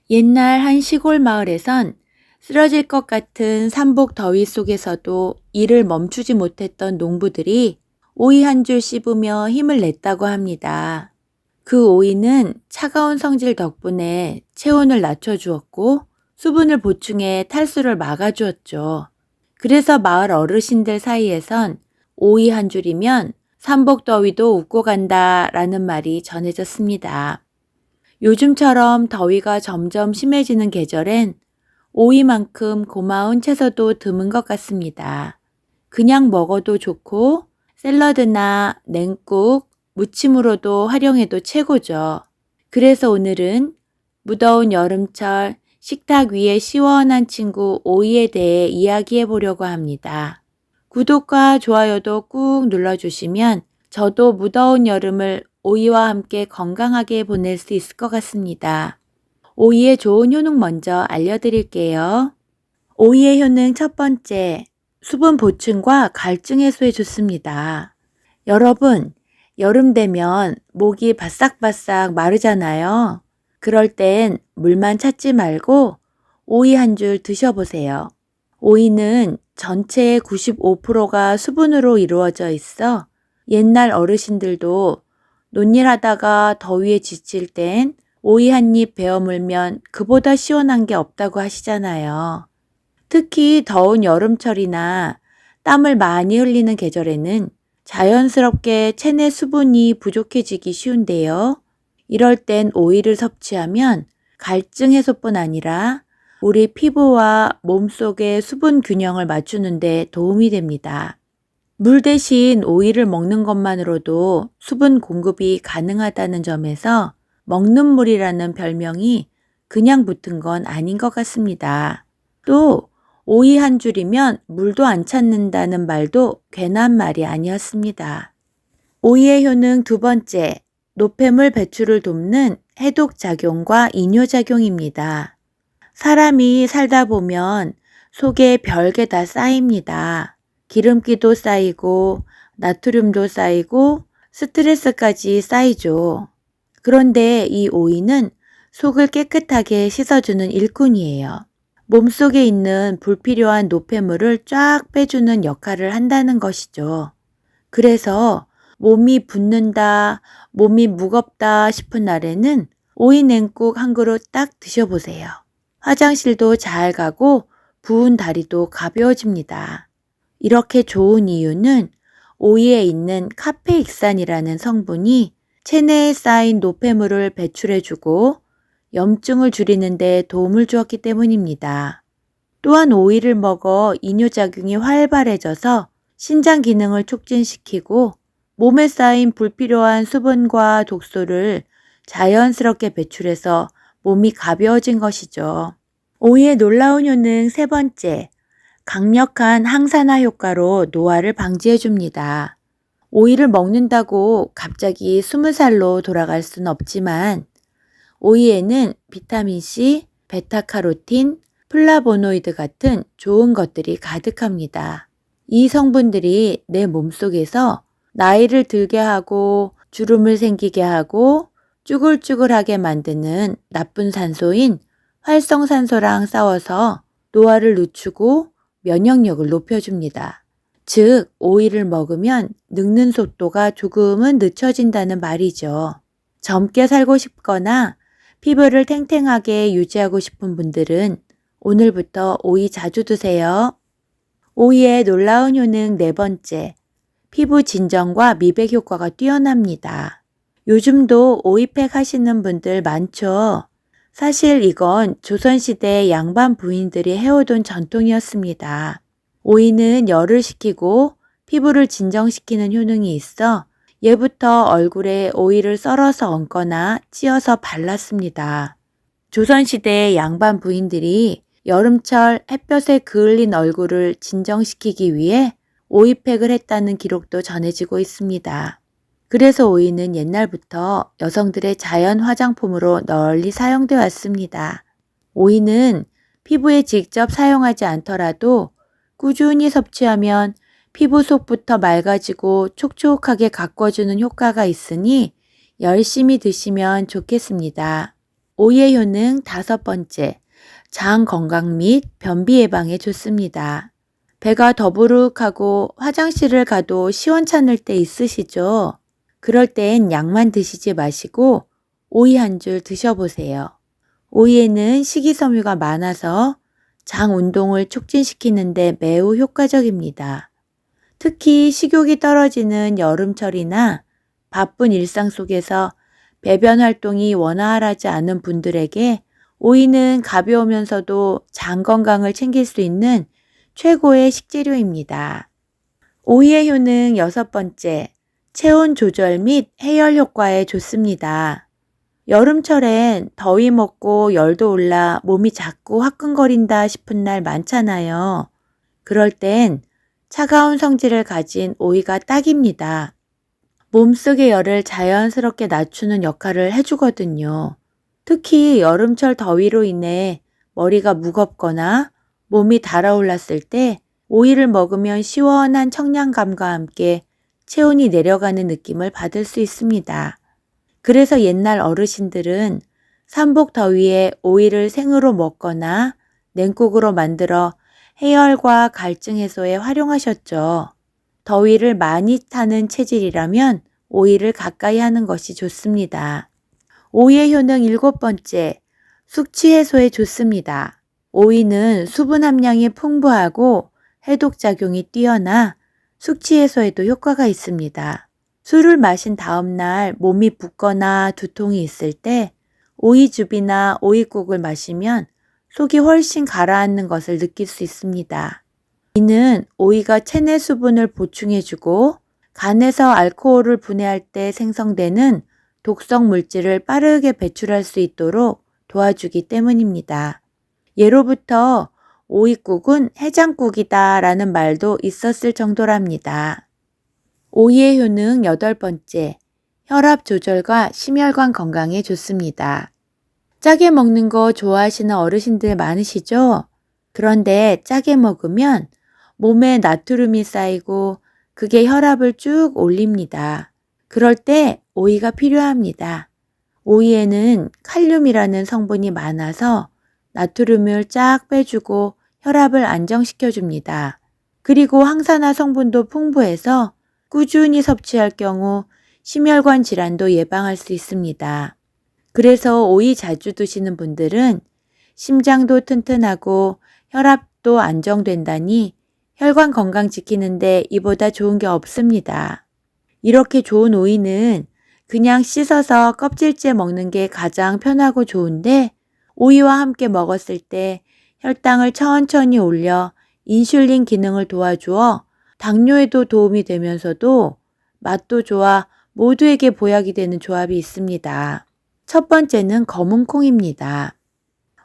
옛날 한 시골 마을에선 쓰러질 것 같은 삼복 더위 속에서도 일을 멈추지 못했던 농부들이 오이 한 줄 씹으며 힘을 냈다고 합니다. 그 오이는 차가운 성질 덕분에 체온을 낮춰주었고 수분을 보충해 탈수를 막아주었죠. 그래서 마을 어르신들 사이에선 오이 한 줄이면 삼복 더위도 웃고 간다라는 말이 전해졌습니다. 요즘처럼 더위가 점점 심해지는 계절엔 오이만큼 고마운 채소도 드문 것 같습니다. 그냥 먹어도 좋고 샐러드나 냉국, 무침으로도 활용해도 최고죠. 그래서 오늘은 무더운 여름철 식탁 위에 시원한 친구 오이에 대해 이야기해 보려고 합니다. 구독과 좋아요도 꾹 눌러주시면 저도 무더운 여름을 오이와 함께 건강하게 보낼 수 있을 것 같습니다. 오이의 좋은 효능 먼저 알려드릴게요. 오이의 효능 첫 번째, 수분 보충과 갈증 해소에 좋습니다. 여러분, 여름 되면 목이 바싹바싹 마르잖아요. 그럴 땐 물만 찾지 말고 오이 한 줄 드셔보세요. 오이는 전체의 95%가 수분으로 이루어져 있어 옛날 어르신들도 논일하다가 더위에 지칠 땐 오이 한 입 베어 물면 그보다 시원한 게 없다고 하시잖아요. 특히 더운 여름철이나 땀을 많이 흘리는 계절에는 자연스럽게 체내 수분이 부족해지기 쉬운데요. 이럴 땐 오이를 섭취하면 갈증 해소뿐 아니라 우리 피부와 몸속의 수분 균형을 맞추는 데 도움이 됩니다. 물 대신 오이를 먹는 것만으로도 수분 공급이 가능하다는 점에서 먹는 물이라는 별명이 그냥 붙은 건 아닌 것 같습니다. 또 오이 한 줄이면 물도 안 찾는다는 말도 괜한 말이 아니었습니다. 오이의 효능 두 번째, 노폐물 배출을 돕는 해독 작용과 이뇨 작용입니다. 사람이 살다 보면 속에 별게 다 쌓입니다. 기름기도 쌓이고 나트륨도 쌓이고 스트레스까지 쌓이죠. 그런데 이 오이는 속을 깨끗하게 씻어주는 일꾼이에요. 몸속에 있는 불필요한 노폐물을 쫙 빼주는 역할을 한다는 것이죠. 그래서 몸이 붓는다, 몸이 무겁다 싶은 날에는 오이 냉국 한 그릇 딱 드셔보세요. 화장실도 잘 가고 부은 다리도 가벼워집니다. 이렇게 좋은 이유는 오이에 있는 카페익산이라는 성분이 체내에 쌓인 노폐물을 배출해주고 염증을 줄이는 데 도움을 주었기 때문입니다. 또한 오이를 먹어 이뇨작용이 활발해져서 신장 기능을 촉진시키고 몸에 쌓인 불필요한 수분과 독소를 자연스럽게 배출해서 몸이 가벼워진 것이죠. 오이의 놀라운 효능 세 번째, 강력한 항산화 효과로 노화를 방지해줍니다. 오이를 먹는다고 갑자기 20살로 돌아갈 순 없지만 오이에는 비타민C, 베타카로틴, 플라보노이드 같은 좋은 것들이 가득합니다. 이 성분들이 내 몸속에서 나이를 들게 하고 주름을 생기게 하고 쭈글쭈글하게 만드는 나쁜 산소인 활성산소랑 싸워서 노화를 늦추고 면역력을 높여줍니다. 즉, 오이를 먹으면 늙는 속도가 조금은 늦춰진다는 말이죠. 젊게 살고 싶거나 피부를 탱탱하게 유지하고 싶은 분들은 오늘부터 오이 자주 드세요. 오이의 놀라운 효능 네 번째, 피부 진정과 미백 효과가 뛰어납니다. 요즘도 오이팩 하시는 분들 많죠. 사실 이건 조선시대 양반 부인들이 해오던 전통이었습니다. 오이는 열을 식히고 피부를 진정시키는 효능이 있어 예부터 얼굴에 오이를 썰어서 얹거나 찧어서 발랐습니다. 조선시대 양반 부인들이 여름철 햇볕에 그을린 얼굴을 진정시키기 위해 오이팩을 했다는 기록도 전해지고 있습니다. 그래서 오이는 옛날부터 여성들의 자연 화장품으로 널리 사용되어 왔습니다. 오이는 피부에 직접 사용하지 않더라도 꾸준히 섭취하면 피부 속부터 맑아지고 촉촉하게 가꿔주는 효과가 있으니 열심히 드시면 좋겠습니다. 오이의 효능 5번째, 장 건강 및 변비 예방에 좋습니다. 배가 더부룩하고 화장실을 가도 시원찮을 때 있으시죠? 그럴 땐 약만 드시지 마시고 오이 한 줄 드셔보세요. 오이에는 식이섬유가 많아서 장 운동을 촉진시키는데 매우 효과적입니다. 특히 식욕이 떨어지는 여름철이나 바쁜 일상 속에서 배변 활동이 원활하지 않은 분들에게 오이는 가벼우면서도 장 건강을 챙길 수 있는 최고의 식재료입니다. 오이의 효능 6번째, 체온 조절 및 해열 효과에 좋습니다. 여름철엔 더위 먹고 열도 올라 몸이 자꾸 화끈거린다 싶은 날 많잖아요. 그럴 땐 차가운 성질을 가진 오이가 딱입니다. 몸속의 열을 자연스럽게 낮추는 역할을 해주거든요. 특히 여름철 더위로 인해 머리가 무겁거나 몸이 달아올랐을 때 오이를 먹으면 시원한 청량감과 함께 체온이 내려가는 느낌을 받을 수 있습니다. 그래서 옛날 어르신들은 삼복 더위에 오이를 생으로 먹거나 냉국으로 만들어 해열과 갈증 해소에 활용하셨죠. 더위를 많이 타는 체질이라면 오이를 가까이 하는 것이 좋습니다. 오이의 효능 7번째, 숙취 해소에 좋습니다. 오이는 수분 함량이 풍부하고 해독작용이 뛰어나 숙취 해소에도 효과가 있습니다. 술을 마신 다음 날 몸이 붓거나 두통이 있을 때 오이즙이나 오이국을 마시면 속이 훨씬 가라앉는 것을 느낄 수 있습니다. 이는 오이가 체내 수분을 보충해주고 간에서 알코올을 분해할 때 생성되는 독성 물질을 빠르게 배출할 수 있도록 도와주기 때문입니다. 예로부터 오이국은 해장국이다 라는 말도 있었을 정도랍니다. 오이의 효능 8번째, 혈압 조절과 심혈관 건강에 좋습니다. 짜게 먹는 거 좋아하시는 어르신들 많으시죠? 그런데 짜게 먹으면 몸에 나트륨이 쌓이고 그게 혈압을 쭉 올립니다. 그럴 때 오이가 필요합니다. 오이에는 칼륨이라는 성분이 많아서 나트륨을 쫙 빼주고 혈압을 안정시켜줍니다. 그리고 항산화 성분도 풍부해서 꾸준히 섭취할 경우 심혈관 질환도 예방할 수 있습니다. 그래서 오이 자주 드시는 분들은 심장도 튼튼하고 혈압도 안정된다니 혈관 건강 지키는데 이보다 좋은 게 없습니다. 이렇게 좋은 오이는 그냥 씻어서 껍질째 먹는 게 가장 편하고 좋은데 오이와 함께 먹었을 때 혈당을 천천히 올려 인슐린 기능을 도와주어 당뇨에도 도움이 되면서도 맛도 좋아 모두에게 보약이 되는 조합이 있습니다. 첫 번째는 검은 콩입니다.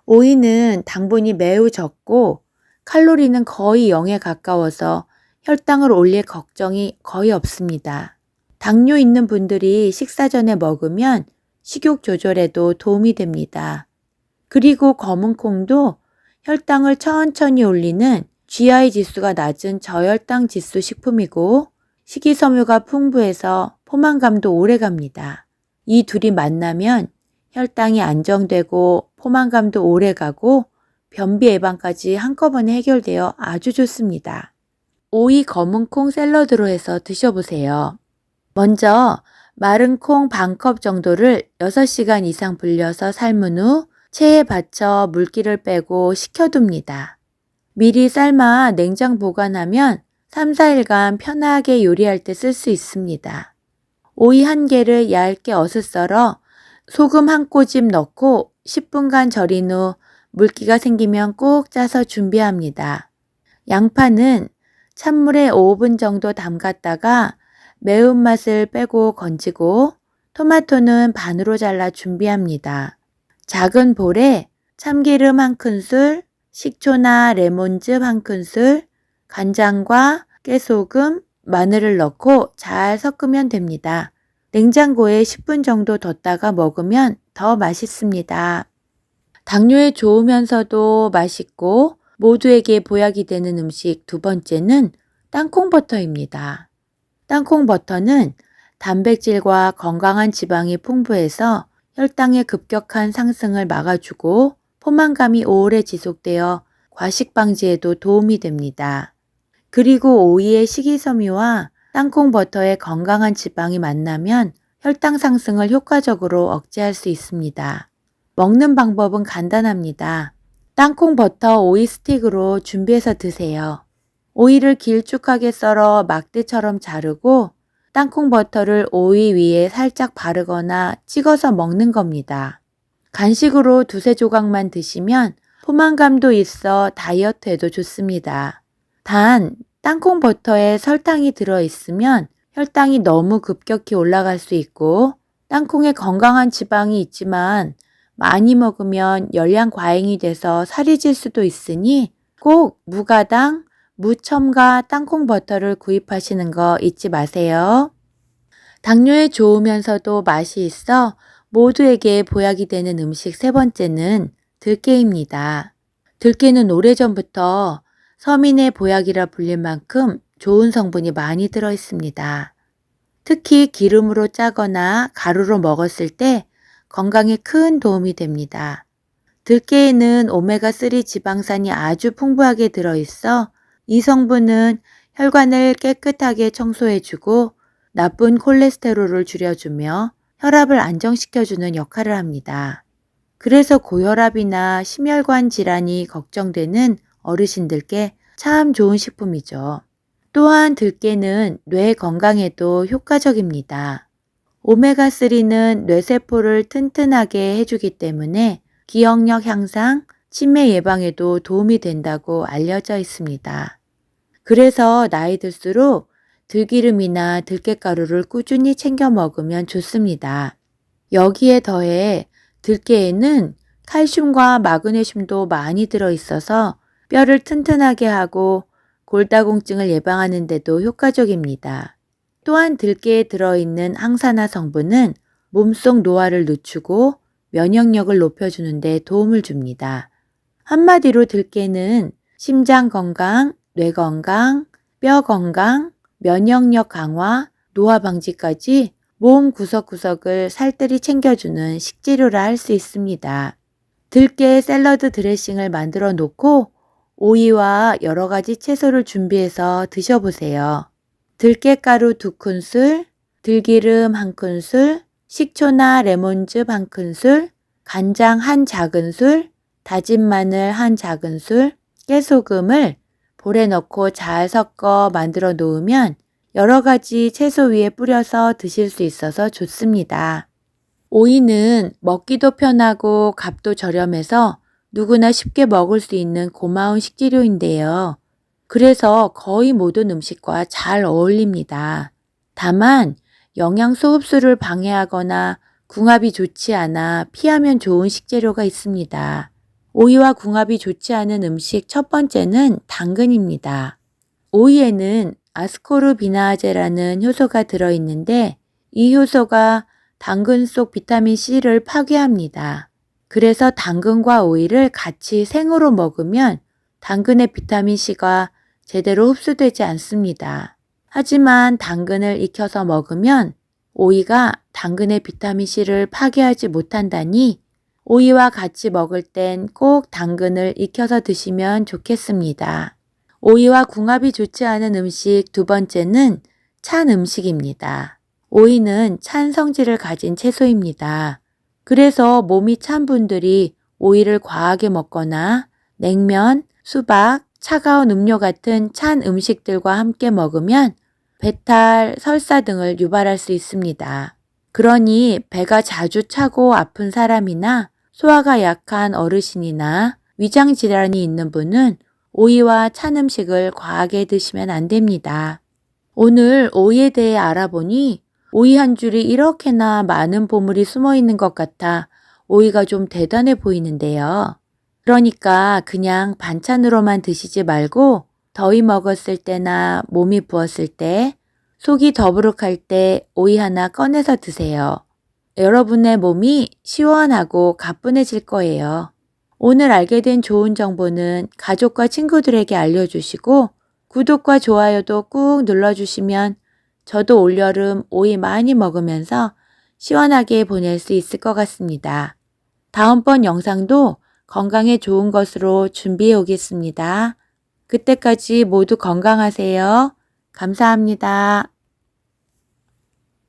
오이는 당분이 매우 적고 칼로리는 거의 0에 가까워서 혈당을 올릴 걱정이 거의 없습니다. 당뇨 있는 분들이 식사 전에 먹으면 식욕 조절에도 도움이 됩니다. 그리고 검은 콩도 혈당을 천천히 올리는 GI 지수가 낮은 저혈당 지수 식품이고 식이섬유가 풍부해서 포만감도 오래 갑니다. 이 둘이 만나면 혈당이 안정되고 포만감도 오래 가고 변비 예방까지 한꺼번에 해결되어 아주 좋습니다. 오이 검은 콩 샐러드로 해서 드셔보세요. 먼저 마른 콩 반컵 정도를 6시간 이상 불려서 삶은 후 체에 받쳐 물기를 빼고 식혀둡니다. 미리 삶아 냉장 보관하면 3, 4일간 편하게 요리할 때 쓸 수 있습니다. 오이 1개를 얇게 어슷 썰어 소금 1꼬집 넣고 10분간 절인 후 물기가 생기면 꼭 짜서 준비합니다. 양파는 찬물에 5분 정도 담갔다가 매운맛을 빼고 건지고 토마토는 반으로 잘라 준비합니다. 작은 볼에 참기름 1큰술, 식초나 레몬즙 1큰술, 간장과 깨소금, 마늘을 넣고 잘 섞으면 됩니다. 냉장고에 10분 정도 뒀다가 먹으면 더 맛있습니다. 당뇨에 좋으면서도 맛있고 모두에게 보약이 되는 음식 2번째는 땅콩버터입니다. 땅콩버터는 단백질과 건강한 지방이 풍부해서 혈당의 급격한 상승을 막아주고 포만감이 오래 지속되어 과식 방지에도 도움이 됩니다. 그리고 오이의 식이섬유와 땅콩 버터의 건강한 지방이 만나면 혈당 상승을 효과적으로 억제할 수 있습니다. 먹는 방법은 간단합니다. 땅콩 버터 오이 스틱으로 준비해서 드세요. 오이를 길쭉하게 썰어 막대처럼 자르고 땅콩 버터를 오이 위에 살짝 바르거나 찍어서 먹는 겁니다. 간식으로 두세 조각만 드시면 포만감도 있어 다이어트에도 좋습니다. 단, 땅콩 버터에 설탕이 들어있으면 혈당이 너무 급격히 올라갈 수 있고 땅콩에 건강한 지방이 있지만 많이 먹으면 열량 과잉이 돼서 살이 찔 수도 있으니 꼭 무가당, 무첨가 땅콩 버터를 구입하시는 거 잊지 마세요. 당뇨에 좋으면서도 맛이 있어 모두에게 보약이 되는 음식 세 번째는 들깨입니다. 들깨는 오래전부터 서민의 보약이라 불릴 만큼 좋은 성분이 많이 들어 있습니다. 특히 기름으로 짜거나 가루로 먹었을 때 건강에 큰 도움이 됩니다. 들깨에는 오메가3 지방산이 아주 풍부하게 들어있어 이 성분은 혈관을 깨끗하게 청소해주고 나쁜 콜레스테롤을 줄여주며 혈압을 안정시켜주는 역할을 합니다. 그래서 고혈압이나 심혈관 질환이 걱정되는 어르신들께 참 좋은 식품이죠. 또한 들깨는 뇌 건강에도 효과적입니다. 오메가3는 뇌세포를 튼튼하게 해주기 때문에 기억력 향상, 치매 예방에도 도움이 된다고 알려져 있습니다. 그래서 나이 들수록 들기름이나 들깨가루를 꾸준히 챙겨 먹으면 좋습니다. 여기에 더해 들깨에는 칼슘과 마그네슘도 많이 들어있어서 뼈를 튼튼하게 하고 골다공증을 예방하는 데도 효과적입니다. 또한 들깨에 들어있는 항산화 성분은 몸속 노화를 늦추고 면역력을 높여주는 데 도움을 줍니다. 한마디로 들깨는 심장 건강, 뇌 건강, 뼈 건강, 면역력 강화, 노화 방지까지 몸 구석구석을 살뜰히 챙겨주는 식재료라 할 수 있습니다. 들깨 샐러드 드레싱을 만들어 놓고 오이와 여러 가지 채소를 준비해서 드셔보세요. 들깨가루 2큰술, 들기름 1큰술, 식초나 레몬즙 1큰술, 간장 1작은술, 다진 마늘 1작은술, 깨소금을 볼에 넣고 잘 섞어 만들어 놓으면 여러 가지 채소 위에 뿌려서 드실 수 있어서 좋습니다. 오이는 먹기도 편하고 값도 저렴해서 누구나 쉽게 먹을 수 있는 고마운 식재료인데요. 그래서 거의 모든 음식과 잘 어울립니다. 다만 영양소 흡수를 방해하거나 궁합이 좋지 않아 피하면 좋은 식재료가 있습니다. 오이와 궁합이 좋지 않은 음식 첫 번째는 당근입니다. 오이에는 아스코르비나아제라는 효소가 들어있는데 이 효소가 당근 속 비타민C를 파괴합니다. 그래서 당근과 오이를 같이 생으로 먹으면 당근의 비타민C가 제대로 흡수되지 않습니다. 하지만 당근을 익혀서 먹으면 오이가 당근의 비타민C를 파괴하지 못한다니 오이와 같이 먹을 땐 꼭 당근을 익혀서 드시면 좋겠습니다. 오이와 궁합이 좋지 않은 음식 두 번째는 찬 음식입니다. 오이는 찬 성질을 가진 채소입니다. 그래서 몸이 찬 분들이 오이를 과하게 먹거나 냉면, 수박, 차가운 음료 같은 찬 음식들과 함께 먹으면 배탈, 설사 등을 유발할 수 있습니다. 그러니 배가 자주 차고 아픈 사람이나 소화가 약한 어르신이나 위장 질환이 있는 분은 오이와 찬 음식을 과하게 드시면 안 됩니다. 오늘 오이에 대해 알아보니 오이 한 줄이 이렇게나 많은 보물이 숨어 있는 것 같아 오이가 좀 대단해 보이는데요. 그러니까 그냥 반찬으로만 드시지 말고 더위 먹었을 때나 몸이 부었을 때, 속이 더부룩할 때 오이 하나 꺼내서 드세요. 여러분의 몸이 시원하고 가뿐해질 거예요. 오늘 알게 된 좋은 정보는 가족과 친구들에게 알려주시고 구독과 좋아요도 꾹 눌러주시면 저도 올여름 오이 많이 먹으면서 시원하게 보낼 수 있을 것 같습니다. 다음번 영상도 건강에 좋은 것으로 준비해 오겠습니다. 그때까지 모두 건강하세요. 감사합니다.